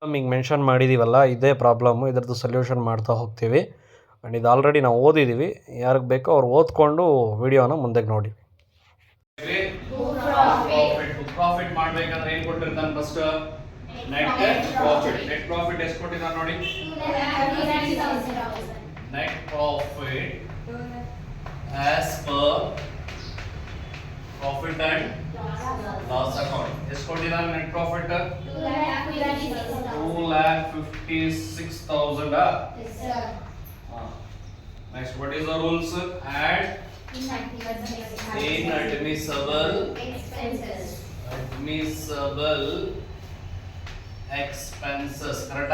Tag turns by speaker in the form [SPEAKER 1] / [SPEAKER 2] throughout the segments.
[SPEAKER 1] ಈಗ ಮೆನ್ಷನ್ ಮಾಡಿದ್ದೀವಲ್ಲ, ಇದೇ ಪ್ರಾಬ್ಲಮ್ಮು. ಇದರದ್ದು ಸೊಲ್ಯೂಷನ್ ಮಾಡ್ತಾ ಹೋಗ್ತೀವಿ. ಆ್ಯಂಡ್ ಇದು ಆಲ್ರೆಡಿ ನಾವು ಓದಿದ್ದೀವಿ. ಯಾರಿಗೆ ಬೇಕೋ ಅವ್ರು ಓದ್ಕೊಂಡು ವಿಡಿಯೋನ ಮುಂದಕ್ಕೆ ನೋಡಿ.
[SPEAKER 2] ಪ್ರಾಫಿಟ್ ಮಾಡ್ಬೇಕಂದ್ರೆ ಏನ್ ಕೊಟ್ಟಿರ್ತಾನೆ? First net profit. Net profit ಎಷ್ಟು ಕೊಟ್ಟಿದ್ದಾನೆ ನೋಡಿ. Net profit as per profit and loss account ಎಷ್ಟು ಕೊಟ್ಟಿದ್ದಾನೆ? Net profit 2,56,000. Next, what is the rules? Add inadmissible expenses. Correct?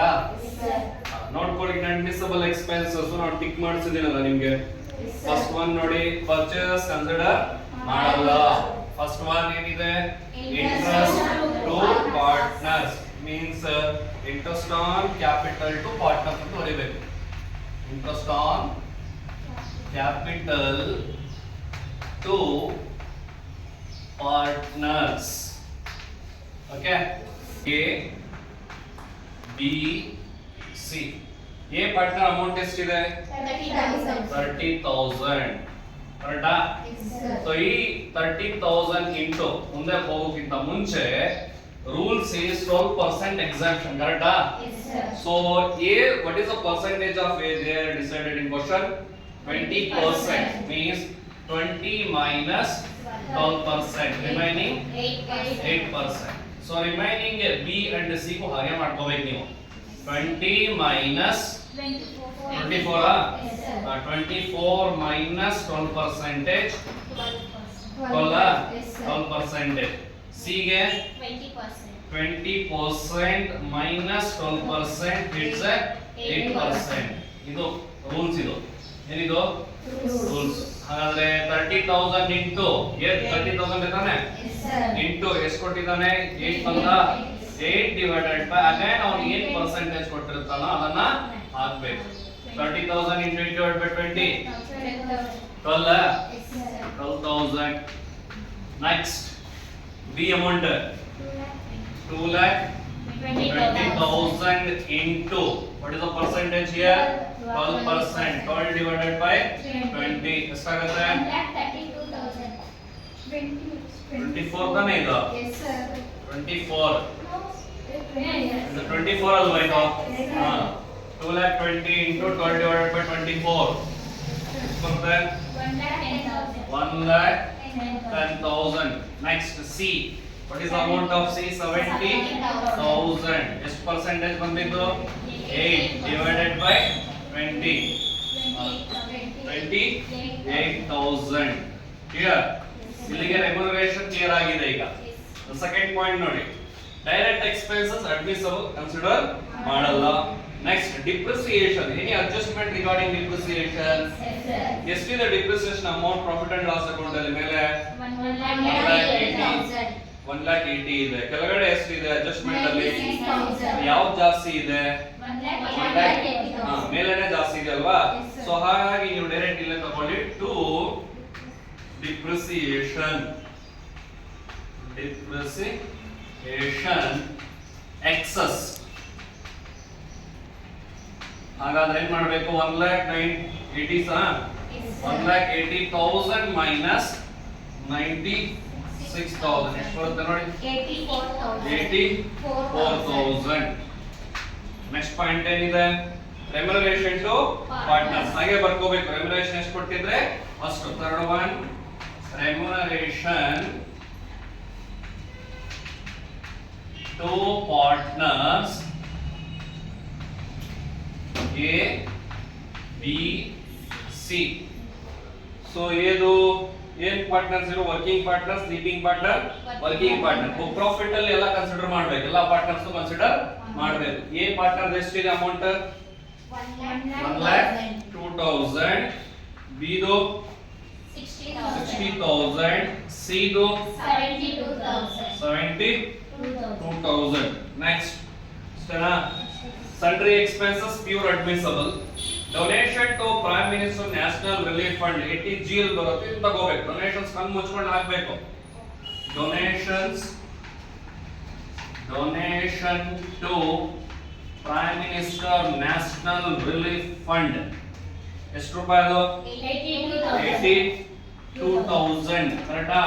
[SPEAKER 2] ನೋಡ್ಕೊಳ್ಳಿ, inadmissible expenses ನಾವು ಟಿಕ್ ಮಾಡಿಸಿದ್ದೀನಲ್ಲ ನಿಮಗೆ. ಫಸ್ಟ್ ಒನ್ ನೋಡಿ, ಪರ್ಚೇಸ್ ಕನ್ಸಿಡರ್ ಮಾಡಲ್ಲ. ಫಸ್ಟ್ ಒನ್ ಏನಿದೆ? Interest to partners means interest on capital to partners ಅಂತ ಬರೀಬೇಕು. Interest on capital to partners. Okay. A, B, C. A partner amount ಎಷ್ಟಿದೆ? 30,000. ಕರೆಕ್ಟಾ? ಸೊ ಈ 30,000 ಇಂಟು ಮುಂದೆ ಹೋಗೋಕ್ಕಿಂತ ಮುಂಚೆ rule says 12% exemption. Correct? Yes, sir. So A, what is the percentage of A there decided in question? 20%. Means 20 minus 12%. Remaining 8%. So remaining B and C को ಹಾಗೆ ಮಾಡ್ಕೋಬೇಕು ನೀವು. 20 minus 24. Yes, sir. 24 minus 12%. 12%. C ಗೆ 20% minus 12% it's 8%. ಇದು rules. ಇದು ಏನಿದು rules. ಹಾಗಾದ್ರೆ 30,000 into 30,000 ಇದಾನೆ ಇಂಟು ಎಷ್ಟು ಕೊಟ್ಟಿದ್ದಾನೆ? 8 ಬಂದ 8 ಡಿವೈಡೆಡ್ ಬೈ ಅಗೈನ್ ಅವ್ನು ಏನು ಪರ್ಸೆಂಟೇಜ್ ಕೊಟ್ಟಿರ್ತಾನೋ ಅದನ್ನ ಹಾಕಬೇಕು. 30,000 into 8 divided by 20 12,000. Next B amount 2,20,000 into what is the percentage here? 12%. 12 divided by 20 ಎಷ್ಟಾಗುತ್ತೆ? 24 ತಾನೇ ಇದು? 24. ಇದು 24 ಅಲ್ವಾ ಇದು? 2,20,000 into 12 divided by 24 ಎಷ್ಟು ಬರುತ್ತೆ? 1,10,000. Next C. What is the amount of C? 70,000. ಎಷ್ಟು percentage ಬಂದಿದ್ದು? 8 divided by 20. 28,000. Clear? ಇಲ್ಲಿಗೆ remuneration clear ಆಗಿದೆ ಈಗ. The second point ನೋಡಿ. Direct expenses admissible consider ಮಾಡಲ್ಲ. Next, depreciation. Any adjustment regarding depreciation? ಎಷ್ಟಿದೆ depreciation amount profit and loss account ಅಲ್ಲಿ ಮೇಲೆ? 1,80,000 ಇದೆ. ಕೆಳಗಡೆ ಎಷ್ಟಿದೆ adjustment ಅಲ್ಲಿ? ಯಾವ್ದು ಜಾಸ್ತಿ ಇದೆ? 1,80,000. ಮೇಲೇನೆ ಜಾಸ್ತಿ ಇದೆ ಅಲ್ವಾ? ಸೊ ಹಾಗಾಗಿ ನೀವು ಡೈರೆಕ್ಟ್ ಇಲ್ಲೇ ತಗೊಳ್ಳಿ to depreciation excess. ಹಾಗಾದ್ರೆ ಏನ್ ಮಾಡಬೇಕು? 1,80,000 minus 96,000 ಎಷ್ಟು ಬರುತ್ತೆ ನೋಡಿ? 84,000. ನೆಕ್ಸ್ಟ್ ಪಾಯಿಂಟ್ ಏನಿದೆ? Remuneration to partners. ಹಾಗೆ ಬರ್ಕೋಬೇಕು. ರೆಮ್ಯುನರೇಷನ್ ಎಷ್ಟು ಕೊಟ್ಟಿದ್ರೆ ಅಷ್ಟು. Third one remuneration to partners A, B, C. So ಏದು ಏನ್ ಪಾರ್ಟ್ನರ್ಸ್ ಇರೋ? Working partner, sleeping partner, working partner. Book profit ಅಲ್ಲಿ ಎಲ್ಲ ಕನ್ಸಿಡರ್ ಮಾಡಬೇಕು. ಎಲ್ಲ ಪಾರ್ಟ್ನರ್ಸ್ ಕನ್ಸಿಡರ್ ಮಾಡಬೇಕು. ಎ ಪಾರ್ಟ್ನರ್ ಎಷ್ಟಿದೆ ಅಮೌಂಟ್? 1,02,000. ಬಿ ದು 60,000. ಸಿ ದು 72,000. Next sundry expenses pure admissible. Donation to Prime Minister National Relief Fund 80G ಅಲ್ಲಿ ಬರುತ್ತೆ. ಇದು ತಗೋಬೇಕು. ಡೊನೇಷನ್ಸ್ ಕಣ್ಣು ಮುಚ್ಕೊಂಡು ಹಾಕಬೇಕು. donation to prime minister national relief fund ಎಷ್ಟು ರೂಪಾಯಿ ಅದು 82,000 ಕರೆಕ್ಟಾ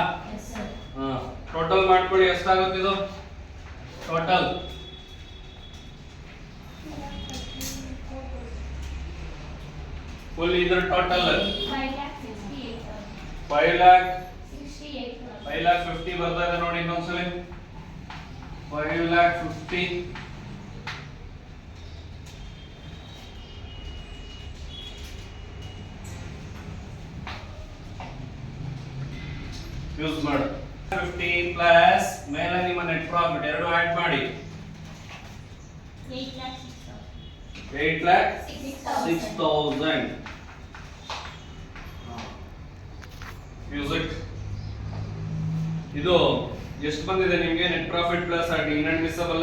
[SPEAKER 2] ಟೋಟಲ್ ಮಾಡ್ಕೊಳ್ಳಿ ಎಷ್ಟಾಗುತ್ತೆ ಇದು ಟೋಟಲ್ ಫುಲ್ ಇದ್ರ ಟೋಟಲ್ 5,50,000 ಬರ್ತಾ ಇದೆ ನೋಡಿ ಇನ್ನೊಂದ್ಸಲಿ 5,50,000 ಯೂಸ್ ಮಾಡು 50 ಪ್ಲಸ್ ಮೇಲೆ ನಿಮ್ಮ ನೆಟ್ ಪ್ರಾಫಿಟ್ ಎರಡು ಆಡ್ ಮಾಡಿ 8,06,000 ಯೂಸ್ ಇಟ್ ಇದು ಎಷ್ಟು ಬಂದಿದೆ ನಿಮಗೆ ನೆಟ್ ಪ್ರಾಫಿಟ್ ಪ್ಲಸ್ ಇನ್ಅಡ್ಮಿಸಬಲ್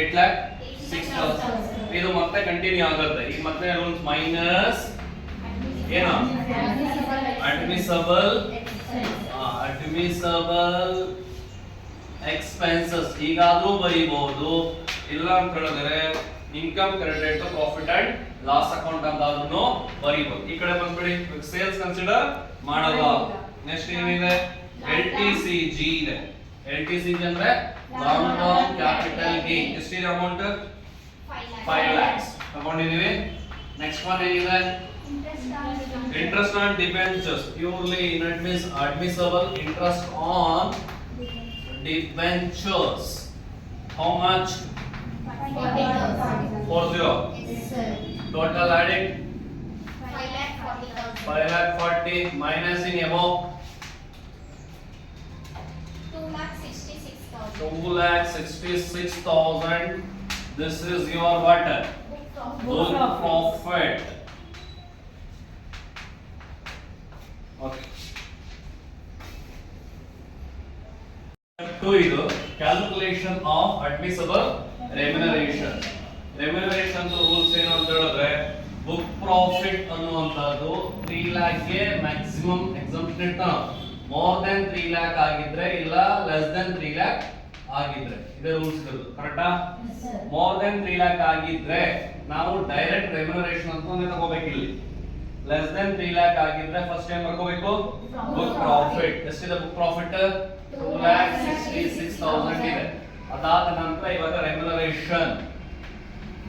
[SPEAKER 2] 8,06,000 ಇದು ಮತ್ತೆ ಕಂಟಿನ್ಯೂ ಆಗುತ್ತೆ ಈಗ ಮತ್ತೆ ರೂಲ್ಸ್ ಮೈನಸ್ ಏನು ಅಡ್ಮಿಸಬಲ್ ಎಕ್ಸ್ಪೆನ್ಸಸ್ ಹೀಗಾದ್ರೂ ಬರೀಬಹುದು ಇಲ್ಲ ಅಂತ ಹೇಳಿದ್ರೆ income credit profit and loss account ಅಂತಾದ್ರೂ ಬರೀಬಹುದು ಈ ಕಡೆ ಬಂದ್ಬಿಡಿ ಸೇಲ್ಸ್ ಕನ್ಸಿಡರ್ ಮಾಡಲ್ಲ ನೆಕ್ಸ್ಟ್ ಏನಿದೆ LTCG ಇದೆ LTCG ಅಂದ್ರೆ ಲಾಂಗ್ ಟರ್ಮ್ ಕ್ಯಾಪಿಟಲ್ ಗೇನ್ ಎಷ್ಟಿದೆ ಅಮೌಂಟ್ 5 lakhs ತಗೊಂಡಿದೀವಿ ನೆಕ್ಸ್ಟ್ ಒನ್ ಏನಿದೆ interest on debentures purely inadmissible interest on debentures how much 40 total added 5,40,000 minus in above 2,66,000 this is your what book profit okay step 2 ಇದು calculation of admissible remuneration remuneration rules ಏನು ಅಂತ ಹೇಳಿದ್ರೆ book profit ಅನ್ನುವಂತದ್ದು 3 lakh ಗೆ maximum exemption term more than 3 lakh ಆಗಿದ್ರೆ ಇಲ್ಲ less than 3 lakh ಆಗಿದ್ರೆ ಇದೆ rules ಇರೋದು ಕರೆಕ್ಟಾ ಮೋರ್ ದೆನ್ 3 lakh ಆಗಿದ್ರೆ ನಾವು ಡೈರೆಕ್ಟ್ ರೆಮ್ಯುನರೇಷನ್ ಅಂತ ತಗೋಬೇಕು ಇಲ್ಲಿ ಲೆಸ್ ದೆನ್ 3 lakh ಆಗಿದ್ರೆ ಫಸ್ಟ್ ಟೈಮ್ ಬರ್ಕೋಬೇಕು ಬುಕ್ ಪ್ರಾಫಿಟ್ ಎಷ್ಟಿದೆ ಬುಕ್ ಪ್ರಾಫಿಟ್ 2,66,000 ಇದೆ ಅದಾದ ನಂತರ ಇವಾಗ ರೆಮ್ಯುನರೇಷನ್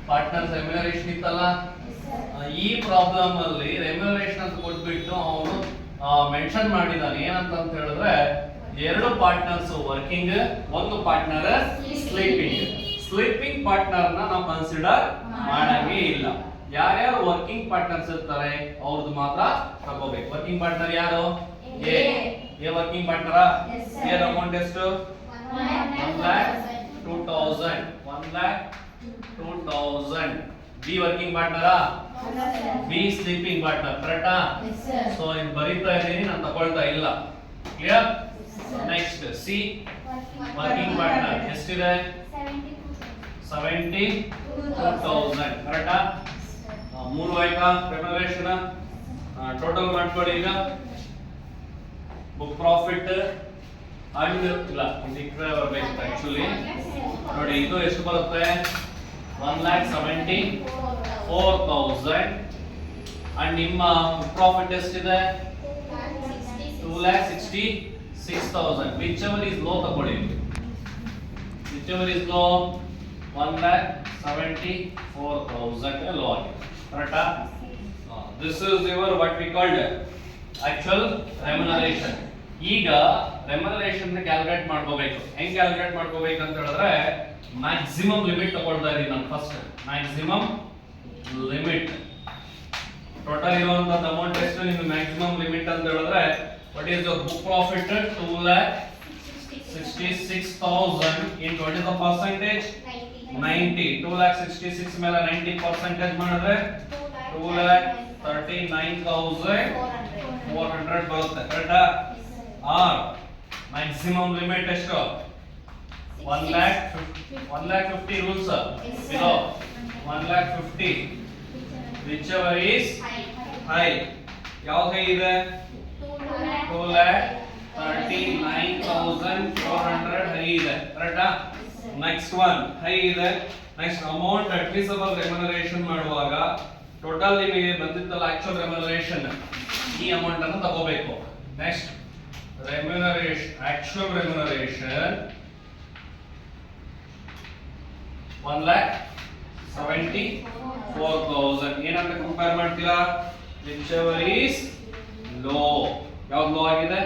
[SPEAKER 2] ಪಾರ್ಟ್ನರ್ಸ್ ರೆಮ್ಯುನರೇಷನ್ ಇತ್ತಲ್ಲ ಈ ಪ್ರಾಬ್ಲಮ್ ಅಲ್ಲಿ ರೆಮ್ಯುನರೇಷನ್ ಅಂತ ಕೊಟ್ಬಿಟ್ಟು ಅವನು ಮೆನ್ಷನ್ ಮಾಡಿದಾನೆ ಏನಂತ ಅಂತ ಹೇಳಿದ್ರೆ ಎರಡು ಪಾರ್ಟ್ನರ್ಸ್ ವರ್ಕಿಂಗ್ ಒಂದು ಪಾರ್ಟ್ನರ್ ಸ್ಲೀಪಿಂಗ್ ಪಾರ್ಟ್ನರ್ ನಾವು ಕನ್ಸಿಡರ್ ಮಾಡಂಗೇ ಇಲ್ಲ ಯಾರ್ಯಾರು ವರ್ಕಿಂಗ್ ಪಾರ್ಟ್ನರ್ಸ್ ಇರ್ತಾರೆ ಅವ್ರದ್ದು ಮಾತ್ರ ತಗೋಬೇಕು ವರ್ಕಿಂಗ್ ಪಾರ್ಟ್ನರ್ ಯಾರು A working partner A amount ಎಷ್ಟು 1,02,000 be working partner be sleeping partner ಕರೆಕ್ಟಾ ಸೊ ಇದು ಬರೀತಾ ಇದ್ದೀನಿ ನಾನು ತಗೊಳ್ತಾ ಇಲ್ಲ clear next C working partner ಎಷ್ಟಿದೆ 72,000 ಕರೆಕ್ಟಾ ಮೂರು ಆಯ್ತಾ ರೆಮ್ಯುನರೇಷನ್ ಟೋಟಲ್ ಮಾಡ್ಕೊಳ್ಳಿ ಈಗ ಬುಕ್ ಪ್ರಾಫಿಟ್ ಅಂಡ್ ಇಲ್ಲ ಇದಕ್ಕೆ ಬರಬೇಕು ಆಕ್ಚುಲಿ ನೋಡಿ ಇದು ಎಷ್ಟು ಬರುತ್ತೆ 1,74,000 ಅಂಡ್ ನಿಮ್ಮ ಬುಕ್ ಪ್ರಾಫಿಟ್ ಎಷ್ಟಿದೆ 2,66,000 whichever is low ತಗೊಳ್ಳಿ whichever is low 1,74,000 low ಆಗಿದೆ ಕರೆಕ್ಟಾ this is your what we called actual remuneration ಈಗ ರೆಮ್ಯುನರೇಷನ್ ಕ್ಯಾಲ್ಕುಲೇಟ್ ಮಾಡ್ಕೋಬೇಕು ಹೆಂಗ್ ಕ್ಯಾಲ್ಕುಲೇಟ್ ಮಾಡ್ಕೋಬೇಕು ಅಂತ ಹೇಳಿದ್ರೆ ಮ್ಯಾಕ್ಸಿಮಮ್ ಲಿಮಿಟ್ ತಗೊಳ್ತಾ ಇದೀನಿ ನಾನು ಫಸ್ಟ್ ಮ್ಯಾಕ್ಸಿಮಮ್ ಲಿಮಿಟ್ ಟೋಟಲ್ ಇರುವಂತ ಅಮೌಂಟ್ ಎಷ್ಟು ನಿಮ್ಗೆ ಮ್ಯಾಕ್ಸಿಮಮ್ ಲಿಮಿಟ್ ಅಂತ ಹೇಳಿದ್ರೆ what is your book profit 2,66,000 in what is the percentage 90 2,66,000 ಮೇಲೆ 90% ಮಾಡಿದ್ರೆ 2,39,400 ಬರುತ್ತೆ ಕರೆಕ್ಟಾ ಆರ್ ಮ್ಯಾಕ್ಸಿಮಮ್ ಲಿಮಿಟ್ ಎಷ್ಟು 1,50,000 ರೂಲ್ಸ್ ಇದು 1,50,000 whichever is high ಯಾವುದು high ಇದೆ 2,39,400 high ಇದೆ ಕರೆಕ್ಟಾ ನೆಕ್ಸ್ಟ್ ಒನ್ ಹೈ ಇದೆ ನೆಕ್ಸ್ಟ್ ಅಮೌಂಟ್ ಅಡ್ಮಿಸಬಲ್ ರೆಮ್ಯುನರೇಷನ್ ಮಾಡುವಾಗ ಟೋಟಲ್ ನಿಮಗೆ ಬಂದಿತ್ತಲ್ಲ ಆಕ್ಚುಯಲ್ ರೆಮ್ಯುನರೇಷನ್ ಈ ಅಮೌಂಟ್ ಅನ್ನು ತಗೋಬೇಕು. ನೆಕ್ಸ್ಟ್ ರೆಮ್ಯುನರೇಷನ್ ಆಕ್ಚುಯಲ್ ರೆಮ್ಯುನರೇಷನ್ 1,74,000 ಏನಂತ ಕಂಪೇರ್ ಮಾಡ್ತೀರಾ? whichever is low. ಯಾವ್ದು ಲೋ ಆಗಿದೆ?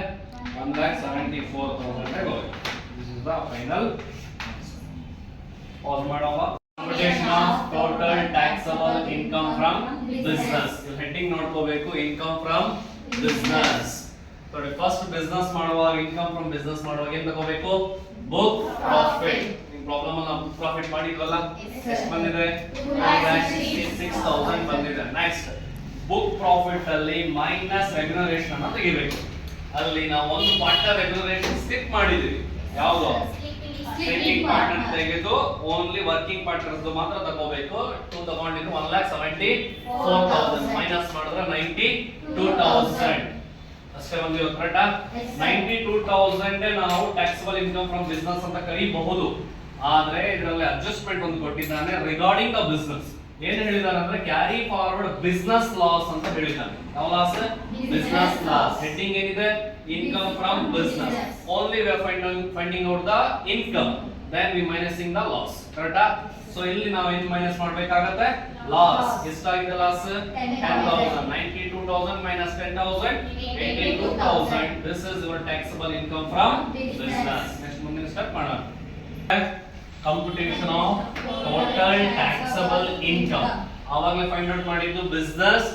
[SPEAKER 2] 1,74,000 This is the final. Pause ಮಾಡವ. Computation of total taxable income from business. ನೀವು ಹೆಡ್ಡಿಂಗ್ ನೋಡ್ಕೋಬೇಕು, ಇನ್ಕಮ್ ಫ್ರಮ್ ಬಿಸ್ನೆಸ್. ನೋಡಿ ಫಸ್ಟ್ ಬಿಸ್ನೆಸ್ ಮಾಡುವಾಗ ಇನ್ಕಮ್ ಫ್ರಮ್ ಬಿಸ್ನೆಸ್ ಮಾಡುವಾಗ ಏನ್ ತಗೋಬೇಕು? Book profit. ನೀವು ಪ್ರಾಬ್ಲಮ್ ಅನ್ನ ಬುಕ್ ಪ್ರಾಫಿಟ್ ಮಾಡಿದ್ವಲ್ಲ, ಎಷ್ಟು ಬಂದಿದೆ? 1,66,000 ಬಂದಿದೆ. ನೆಕ್ಸ್ಟ್ ಬುಕ್ ಪ್ರಾಫಿಟ್ ಅಲ್ಲಿ ಮೈನಸ್ ರೆಮ್ಯುನರೇಷನ್ ಅನ್ನು ತೆಗಿಬೇಕು. ಅಲ್ಲಿ ನಾವು ಒಂದು ಪಾರ್ಟ್ ರೆಮ್ಯುನರೇಷನ್ ಸ್ಕಿಪ್ ಮಾಡಿದೀವಿ. ಯಾವುದು? ಸ್ಲೀಪಿಂಗ್ ಪಾರ್ಟ್ನರ್ ತೆಗೆದು ಓನ್ಲಿ ವರ್ಕಿಂಗ್ ಪಾರ್ಟ್ನರ್ಸ್ ಮಾತ್ರ ತಗೋಬೇಕು. 2 ತಗೊಂಡಿದ್ದು 1,74,000 ಮೈನಸ್ ಮಾಡಿದ್ರೆ 92,000 ಅಷ್ಟೇ ಬಂದಿರೋ. ಕರೆಕ್ಟಾ? 92,000 ನಾವು ಟ್ಯಾಕ್ಸಬಲ್ ಇನ್ಕಮ್ ಫ್ರಮ್ ಬಿಸ್ನೆಸ್ ಅಂತ ಕರೀಬಹುದು. ಆದ್ರೆ ಇದರಲ್ಲಿ ಅಡ್ಜಸ್ಟ್ಮೆಂಟ್ ಒಂದು ಕೊಟ್ಟಿದ್ದಾನೆ ರಿಗಾರ್ಡಿಂಗ್ ದ ಬಿಸ್ನೆಸ್. ಏನು ಹೇಳಿದಾರೆ ಅಂದ್ರೆ ಕ್ಯಾರಿ ಫಾರ್ವರ್ಡ್ ಬಿಸ್ನೆಸ್ ಲಾಸ್ ಅಂತ ಹೇಳಿದ್ದಾನೆ. ಯಾವ ಲಾಸ್? Business loss. ಹೆಡ್ಡಿಂಗ್ ಏನಿದೆ? Income from business. Only we are finding out the income, then we minusing the loss. ಕರೆಕ್ಟಾ? ಸೊ ಇಲ್ಲಿ ನಾವು ಏನು ಮೈನಸ್ ಮಾಡಬೇಕಾಗುತ್ತೆ? ಲಾಸ್. ಎಷ್ಟಾಗಿದೆ loss? 10,000. 92,000 minus 10,000 82,000. This is your taxable income from business. Next ಮುಂದಿನ step ಮಾಡೋಣ. Computation of total taxable income. ಆವಾಗಲೇ find out ಮಾಡಿದ್ದು ಬಿಸ್ನೆಸ್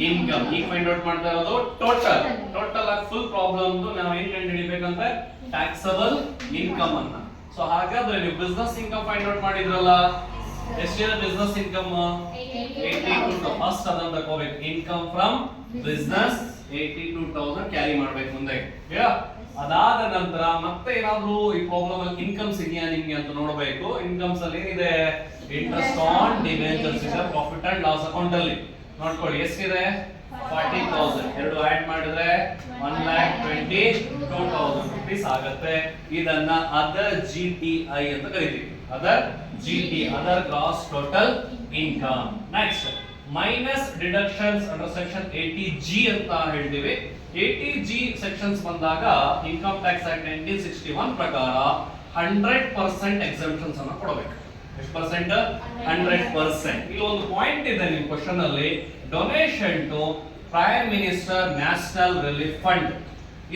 [SPEAKER 2] ಇನ್ಕಮ್. ಈಗ ಫೈಂಡ್ ಔಟ್ ಮಾಡ್ತಾ ಇರೋದು ಟೋಟಲ್. ಟೋಟಲ್ ಆಗಿ ಫುಲ್ ಪ್ರಾಬ್ಲಮ್ ನಾವು ಏನ್ ಕಂಡು ಹಿಡಿಬೇಕಂತ ಟ್ಯಾಕ್ಸಬಲ್ ಇನ್ಕಮ್ ಅನ್ನ. ಸೊ ಹಾಗಾದ್ರೆ ನೀವು ಬಿಸ್ನೆಸ್ ಇನ್ಕಮ್ ಫೈಂಡ್ ಔಟ್ ಮಾಡಿದ್ರಲ್ಲ, ಎಷ್ಟಿದೆ ಬಿಸ್ನೆಸ್ ಇನ್ಕಮ್? 82,000. ಫಸ್ಟ್ ಅದನ್ನ ತಗೋಬೇಕು. ಇನ್ಕಮ್ ಫ್ರಮ್ ಬಿಸ್ನೆಸ್ 82,000 ಕ್ಯಾರಿ ಮಾಡ್ಬೇಕು ಮುಂದೆ. ಅದಾದ ನಂತರ ಮತ್ತೆ ಏನಾದ್ರೂ ಈ ಪ್ರಾಬ್ಲಮ್ ಅಲ್ಲಿ ಇನ್ಕಮ್ಸ್ ಇದೆಯಾ ನಿಮ್ಗೆ ಅಂತ ನೋಡಬೇಕು. ಇನ್ಕಮ್ಸ್ ಅಲ್ಲಿ ಏನಿದೆ? ಇಂಟ್ರೆಸ್ಟ್ ಆನ್ ಡಿಬೆಂಚರ್ಸ್ ಇದೆ ಪ್ರಾಫಿಟ್ ಅಂಡ್ ಲಾಸ್ ಅಕೌಂಟ್ ಅಲ್ಲಿ. ನೋಡ್ಕೊಳ್ಳಿ ಎಷ್ಟಿದೆ? 40,000. ಎರಡು ಆಡ್ ಮಾಡಿದ್ರೆ 1,22,000 rupees ಆಗುತ್ತೆ. ಇದನ್ನ ಅದರ್ GTI ಅಂತ ಕರಿತೀವಿ. ಅದರ್ GT, ಅದರ್ gross total income. Next minus deductions under section 80G ಅಂತ ಹೇಳ್ತೀವಿ. 80G ಸೆಕ್ಷನ್ಸ್ ಬಂದಾಗ ಇನ್ಕಮ್ ಟ್ಯಾಕ್ಸ್ ಆಕ್ಟ್ 1961 ಪ್ರಕಾರ 100% ಎಕ್ಸೆಂಪ್ಷನ್ಸ್ ಅನ್ನು ಕೊಡಬೇಕು. ಎಷ್ಟು ಪರ್ಸೆಂಟ್? 100%. ಇಲ್ಲಿ ಒಂದು ಪಾಯಿಂಟ್ ಇದೆ ನಿಮ್ಮ ಕ್ವಶನ್ ಅಲ್ಲಿ, donation to prime minister national relief fund.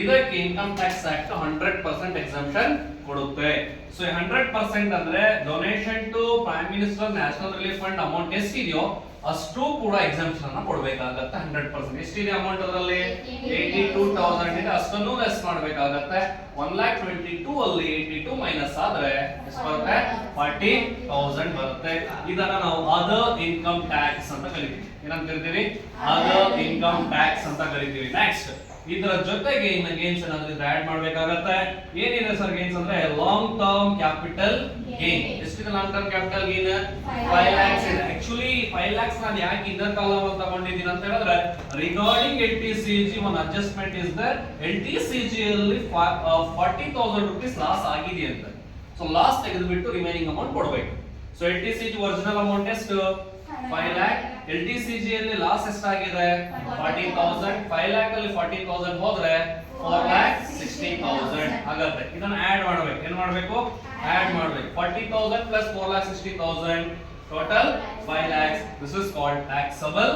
[SPEAKER 2] ಇದಕ್ಕೆ ಇನ್ಕಮ್ ಟ್ಯಾಕ್ಸ್ ಆಕ್ಟ್ 100% ಎಕ್ಸೆಂಪ್ಷನ್ ಕೊಡುತ್ತೆ. ಸೊ 100% ಅಂದ್ರೆ donation to prime minister national relief fund amount ಎಷ್ಟಿದೆಯೋ ಅಷ್ಟು ಕೂಡ ಎಕ್ಸಾಮ್ಷನ್ ಅನ್ನ ಕೊಡಬೇಕಾಗುತ್ತೆ. 100%. ಎಷ್ಟಿದೆ ಅಮೌಂಟ್ ಅದರಲ್ಲಿ? 82,000 ಇದೆ. ಅಷ್ಟನ್ನು ಲೆಸ್ ಮಾಡಬೇಕಾಗುತ್ತೆ. 1,22,000 ಅಲ್ಲಿ 82 ಮೈನಸ್ ಆದ್ರೆ ಎಷ್ಟು ಬರುತ್ತೆ? 40,000 ಬರುತ್ತೆ. ಇದನ್ನ ನಾವು ಅದರ್ ಇನ್ಕಮ್ ಟ್ಯಾಕ್ಸ್ ಅಂತ ಕರಿತೀವಿ. ಏನಂತ ಕರಿತೀವಿ? ಅದರ್ ಇನ್ಕಮ್ ಟ್ಯಾಕ್ಸ್ ಅಂತ ಕರಿತೀವಿ. ನೆಕ್ಸ್ಟ್ ಇದರ ಜೊತೆಗೆ ಇನ್ನ ಗೇನ್ಸ್ ಏನಾದ್ರೂ ಆಡ್ ಮಾಡಬೇಕಾಗುತ್ತೆ. ಏನಿದೆ ಸರ್ ಗೇನ್ಸ್ ಅಂದ್ರೆ ಲಾಂಗ್ ಟರ್ಮ್ ಕ್ಯಾಪಿಟಲ್ ಗೇನ್. ಎಷ್ಟಿದೆ long term capital gain? 5 lakhs ಇದೆ. ಆಕ್ಚುಲಿ 5 lakhs ನಾನು ಯಾಕೆ ಇದರ್ ಕಾಲಮ್ ಅಂತ ತಗೊಂಡಿದ್ದೀನಿ ಅಂತ ಹೇಳಿದ್ರೆ ರಿಗಾರ್ಡಿಂಗ್ LTCG ಒಂದು ಅಡ್ಜಸ್ಟ್ಮೆಂಟ್ ಇಸ್ ದ LTCG ಅಲ್ಲಿ 40,000 rupees ಲಾಸ್ ಆಗಿದೆ ಅಂತ. ಸೊ ಲಾಸ್ ತೆಗೆದುಬಿಟ್ಟು ರಿಮೈನಿಂಗ್ ಅಮೌಂಟ್ ಕೊಡಬೇಕು. ಸೊ LTCG ಒರಿಜಿನಲ್ ಅಮೌಂಟ್ ಎಷ್ಟು? 5 lakh. LTCG ಅಲ್ಲಿ ಲಾಸ್ ಎಷ್ಟಾಗಿದೆ? 40,000. 5 lakh ಅಲ್ಲಿ 40,000 ಹೋದ್ರೆ 4,60,000 ಆಗುತ್ತೆ. ಇದನ್ನ ಆಡ್ ಮಾಡಬೇಕು. ಏನು ಮಾಡಬೇಕು? ಆಡ್ ಮಾಡಬೇಕು. 40,000 plus 4,60,000 total 5 lakhs. This is called taxable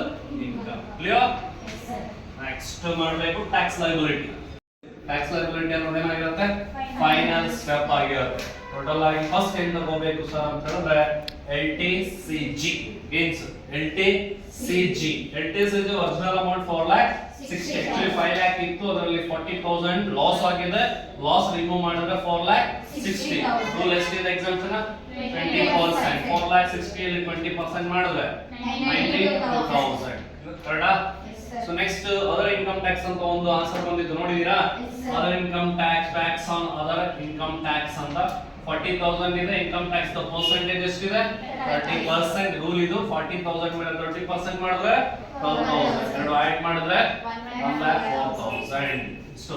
[SPEAKER 2] income. Clear? Yes sir. Next ಮಾಡಬೇಕು tax liability. Tax liability ಅನ್ನೋದು ಏನಾಗಿರುತ್ತೆ? ಫೈನಲ್ ಸ್ಟೆಪ್ ಆಗಿರುತ್ತೆ. ಟೋಟಲ್ ಆಗಿ ಫಸ್ಟ್ ಏನು ತಗೋಬೇಕು ಸರ್ ಅಂತ ಹೇಳಿದ್ರೆ LTCG gains. LTCG original amount 4,60,000. Actually 5 lakh ಇತ್ತು, ಅದರಲ್ಲಿ 40,000 ಲಾಸ್ ಆಗಿದೆ. ಲಾಸ್ ರಿಮೂವ್ ಮಾಡಿದ್ರೆ 4,60,000. ರೂಲ್ ಎಷ್ಟಿದೆ ಎಕ್ಸಾಮ್ಷನ್? 20%. 4,60,000 ಅಲ್ಲಿ 20% ಮಾಡಿದ್ರೆ 92,000. ಕರೆಕ್ಟಾ? So next other income tax ಅಂತ ಒಂದು ಆನ್ಸರ್ ಬಂದಿದ್ದು ನೋಡಿದೀರಾ? Other income tax on other income tax ಅಂತ 40,000 ಇದೆ. ಇನ್ಕಮ್ ಟ್ಯಾಕ್ಸ್ ದ ಪರ್ಸೆಂಟೇಜ್ ಎಷ್ಟಿದೆ? 30%. ರೂಲ್ ಇದು 40,000 ಮೇಲೆ 30% ಮಾಡಿದ್ರೆ 12,000. ಎರಡು ಆಡ್ ಮಾಡಿದ್ರೆ 1,04,000. ಸೊ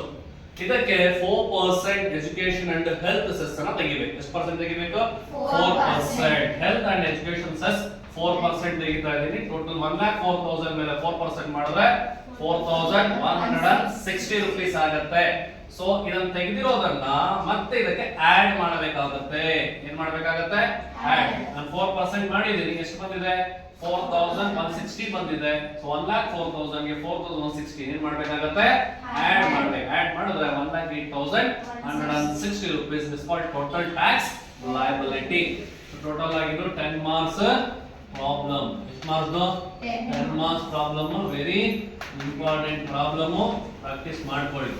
[SPEAKER 2] ಇದಕ್ಕೆ 4% ಎಜುಕೇಶನ್ ಅಂಡ್ ಹೆಲ್ತ್ ಸೆಸ್ ಅನ್ನ ತೆಗಿಬೇಕು. ಎಷ್ಟು ಪರ್ಸೆಂಟ್ ತೆಗಿಬೇಕು? 4%. ಹೆಲ್ತ್ ಅಂಡ್ ಎಜುಕೇಶನ್ ಸೆಸ್ 4% ತೆಗಿತಾ ಇದೀನಿ. ಟೋಟಲ್ 1,04,000 ಮೇಲೆ 4% ಮಾಡಿದ್ರೆ 4,160 rupees ಆಗುತ್ತೆ. ಸೊ ಇದನ್ನ ತೆಗೆದಿರೋದನ್ನ ಮತ್ತೆ ಇದಕ್ಕೆ ಆಡ್ ಮಾಡಬೇಕಾಗುತ್ತೆ. ಏನ್ ಮಾಡಬೇಕಾಗುತ್ತೆ? ಆಡ್. ನಾನು 4% ಮಾಡಿದೀನಿ. ಎಷ್ಟು ಬಂದಿದೆ? 4,160 ಬಂದಿದೆ. ಸೊ 1,04,000 ಗೆ 4,160 ಏನ್ ಮಾಡಬೇಕಾಗುತ್ತೆ? ಆಡ್ ಮಾಡಬೇಕು. ಆಡ್ ಮಾಡಿದ್ರೆ 1,08,160 rupees. This called total tax liability. Total ಆಗಿದ್ದು 10 ಮಾರ್ಕ್ಸ್ ಪ್ರಾಬ್ಲಮ್. ಎಷ್ಟು marks? 10 marks problem. Very important problem. Practice ಮಾಡ್ಕೊಳ್ಳಿ.